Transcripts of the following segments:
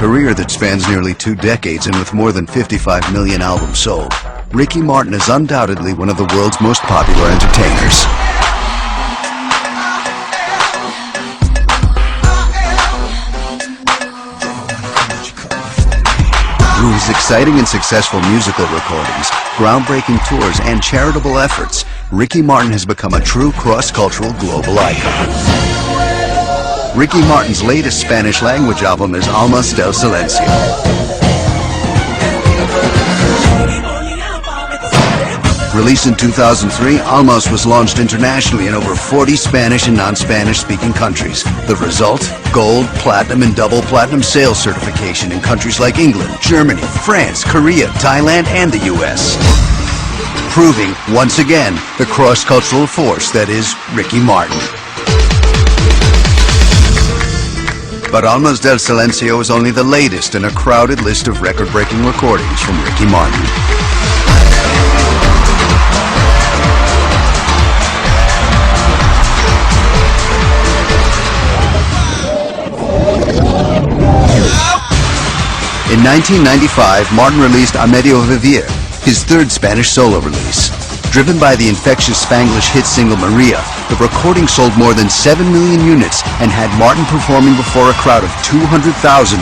career that spans nearly 2 decades and with more than 55 million albums sold, Ricky Martin is undoubtedly one of the world's most popular entertainers. Through his exciting and successful musical recordings, groundbreaking tours, and charitable efforts, Ricky Martin has become a true cross-cultural global icon. Ricky Martin's latest Spanish-language album is Almas del Silencio. Released in 2003, Almas was launched internationally in over 40 Spanish and non-Spanish speaking countries. The result? Gold, platinum, and double platinum sales certification in countries like England, Germany, France, Korea, Thailand, and the US. Proving, once again, the cross-cultural force that is Ricky Martin. But Almas del Silencio is only the latest in a crowded list of record-breaking recordings from Ricky Martin. In 1995, Martin released A Medio Vivir, his third Spanish solo release. Driven by the infectious Spanglish hit single Maria, the recording sold more than 7 million units and had Martin performing before a crowd of 200,000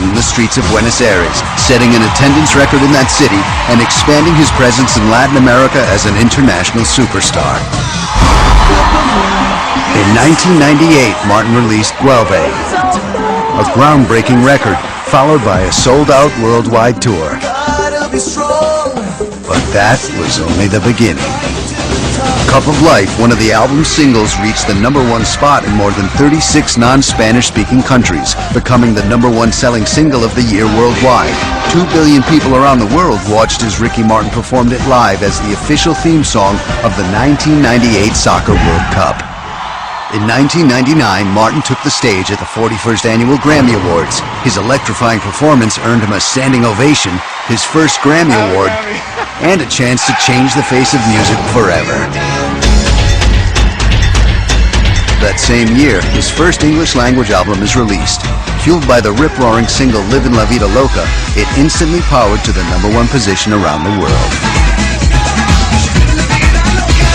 in the streets of Buenos Aires, setting an attendance record in that city and expanding his presence in Latin America as an international superstar. In 1998, Martin released Guelve, a groundbreaking record, followed by a sold-out worldwide tour. But that was only the beginning. Cup of Life, one of the album's singles, reached the #1 spot in more than 36 non-Spanish-speaking countries, becoming the #1 selling single of the year worldwide. 2 billion people around the world watched as Ricky Martin performed it live as the official theme song of the 1998 Soccer World Cup. In 1999, Martin took the stage at the 41st Annual Grammy Awards. His electrifying performance earned him a standing ovation, his first Grammy Award, and a chance to change the face of music forever. That same year, his first English-language album is released. Fueled by the rip-roaring single Livin' La Vida Loca, it instantly powered to the #1 position around the world.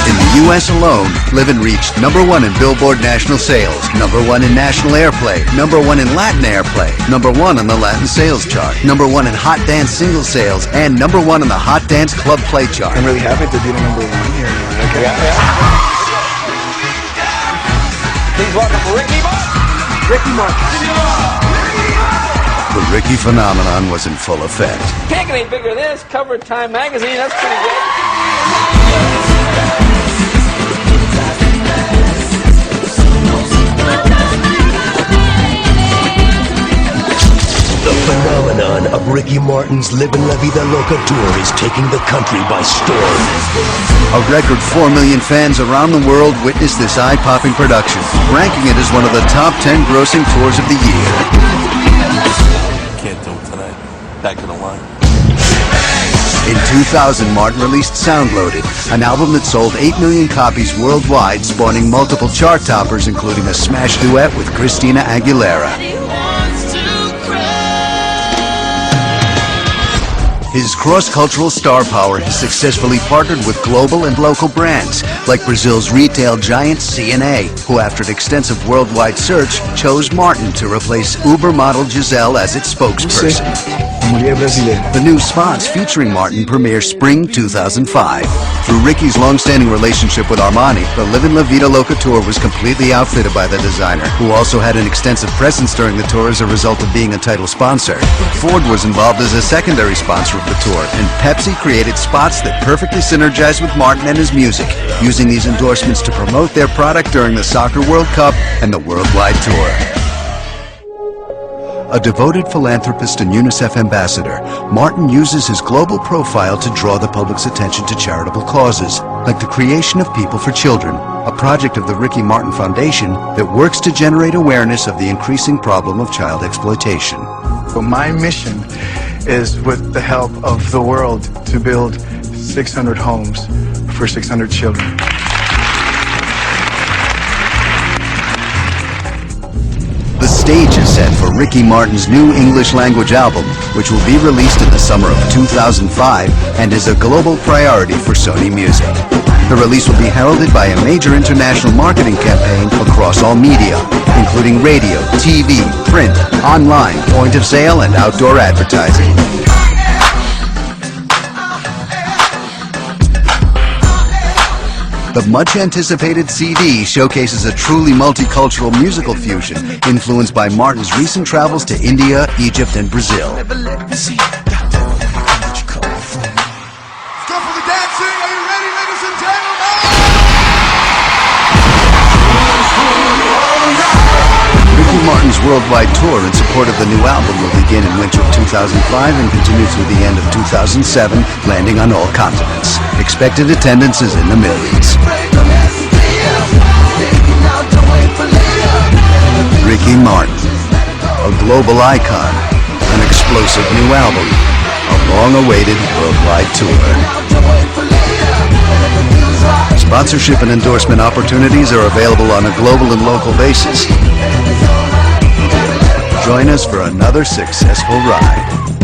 In the US alone, Livin' reached #1 in Billboard national sales, #1 in national airplay, #1 in Latin airplay, #1 on the Latin sales chart, #1 in hot dance single sales, and #1 on the hot dance club play chart. I'm really happy to be the #1 here. Okay. Yeah. Please welcome Ricky Martin. Ricky Martin. The Ricky phenomenon was in full effect. Can't get any bigger than this. Cover of Time magazine. That's pretty good. The phenomenon of Ricky Martin's Livin' La Vida Loca tour is taking the country by storm. A record 4 million fans around the world witnessed this eye-popping production, ranking it as one of the top 10 grossing tours of the year. Can't do it tonight. Back to the line. In 2000, Martin released Soundloaded, an album that sold 8 million copies worldwide, spawning multiple chart toppers, including a smash duet with Christina Aguilera. His cross-cultural star power has successfully partnered with global and local brands, like Brazil's retail giant C&A, who after an extensive worldwide search, chose Martin to replace Uber model Giselle as its spokesperson. The new spots featuring Martin premiere spring 2005. Through Ricky's long-standing relationship with Armani, the Livin' La Vida Loca tour was completely outfitted by the designer, who also had an extensive presence during the tour as a result of being a title sponsor. Ford was involved as a secondary sponsor of the tour, and Pepsi created spots that perfectly synergized with Martin and his music, using these endorsements to promote their product during the Soccer World Cup and the worldwide tour. A devoted philanthropist and UNICEF ambassador, Martin uses his global profile to draw the public's attention to charitable causes, like the creation of People for Children, a project of the Ricky Martin Foundation that works to generate awareness of the increasing problem of child exploitation. So my mission is, with the help of the world, to build 600 homes for 600 children. The stage is set for Ricky Martin's new English language album, which will be released in the summer of 2005 and is a global priority for Sony Music. The release will be heralded by a major international marketing campaign across all media, including radio, TV, print, online, point of sale, and outdoor advertising. The much-anticipated CD showcases a truly multicultural musical fusion influenced by Martin's recent travels to India, Egypt, and Brazil. Go for the dancing. Are you ready, ladies and gentlemen? Ricky Martin's worldwide tour in support of the new album will begin in winter of 2005 and continue through the end of 2007, landing on all continents. Expected attendance is in the millions. Ricky Martin, a global icon, an explosive new album, a long-awaited worldwide tour. Sponsorship and endorsement opportunities are available on a global and local basis. Join us for another successful ride.